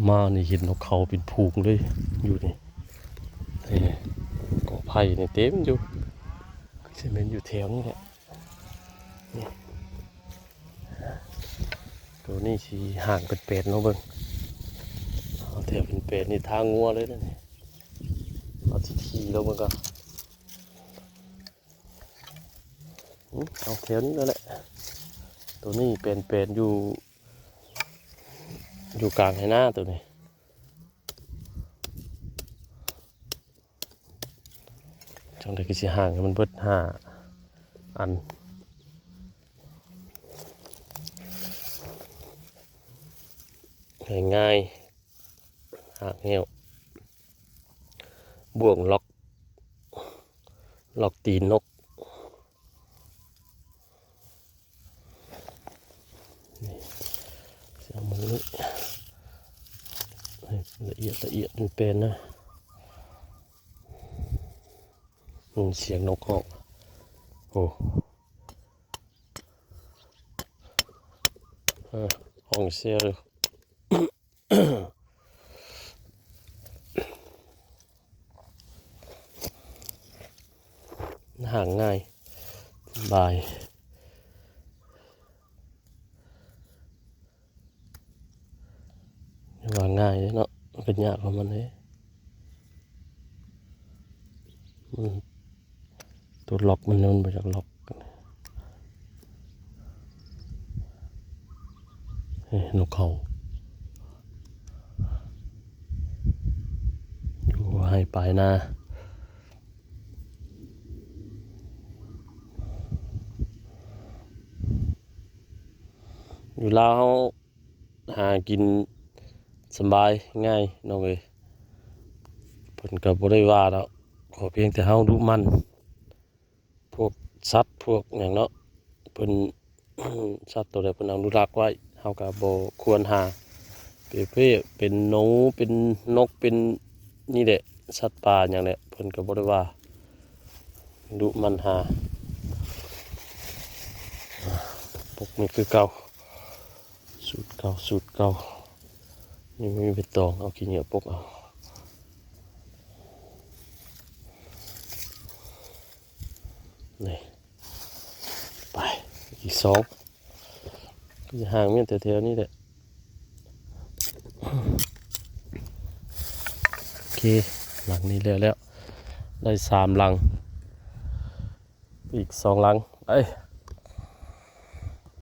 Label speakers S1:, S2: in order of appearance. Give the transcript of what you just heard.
S1: มานี่เห็นนกเขาเป็นพูงเลยอยู่นี่นี่กอไผ่นี่เต็มอยู่เซเมนอยู่แถวนี้แหละนี่ตัวนี้สีห่างเป็นเป็ดเนาะเบิ้งเอาแถวเป็นเป็ดนี่ทางงัวเลยนะนี่เอาทีแล้วมันก็เอาแถวนี้แล้วแหละตัวนี้เป็นอยู่กลางไหหน้าตัวนี้จังได้ก็สิห่างกันมันเบิด5 อันง่ายๆหากเหี้ยวบ่วงล็อกตีนนกเสียมือละเอียดมันเป็นนะเสียงนกออกโอ้ห้องเสียเลยห่างง่ายบายวางง่ายเลยเนาะเป็นยากของมันเลยตัวล็อกมันมาจากล็อกนกเขาอยู่ให้ปลายนาอยู่ลาวหากินสบายง่ายน้องเอ้ยเพิ่นก็บ่ได้ว่าแล้วขอเพียงแต่เฮาดุมันพวกสัตว์พวกหยังเนาะเพิ่น สัตว์ตัวใดเพิ่นอนุรักษ์ไว้เฮาก็บ่ควรหาเป็นหนูเป็นนกเป็นนี่แหละสัตว์ป่าหยังแหละเพิ่นก็บ่ได้ว่าดุมันหาพวกนี้คือเก่าสูตรเก่านี่ไม่มีใบตองเอาขี้เหนียวปกเอานี่ไปอีก2ก็จะห่างเมียนแถวๆนี้แหละโอเคหลังนี้แล้วได้3 หลังอีก2 หลังไป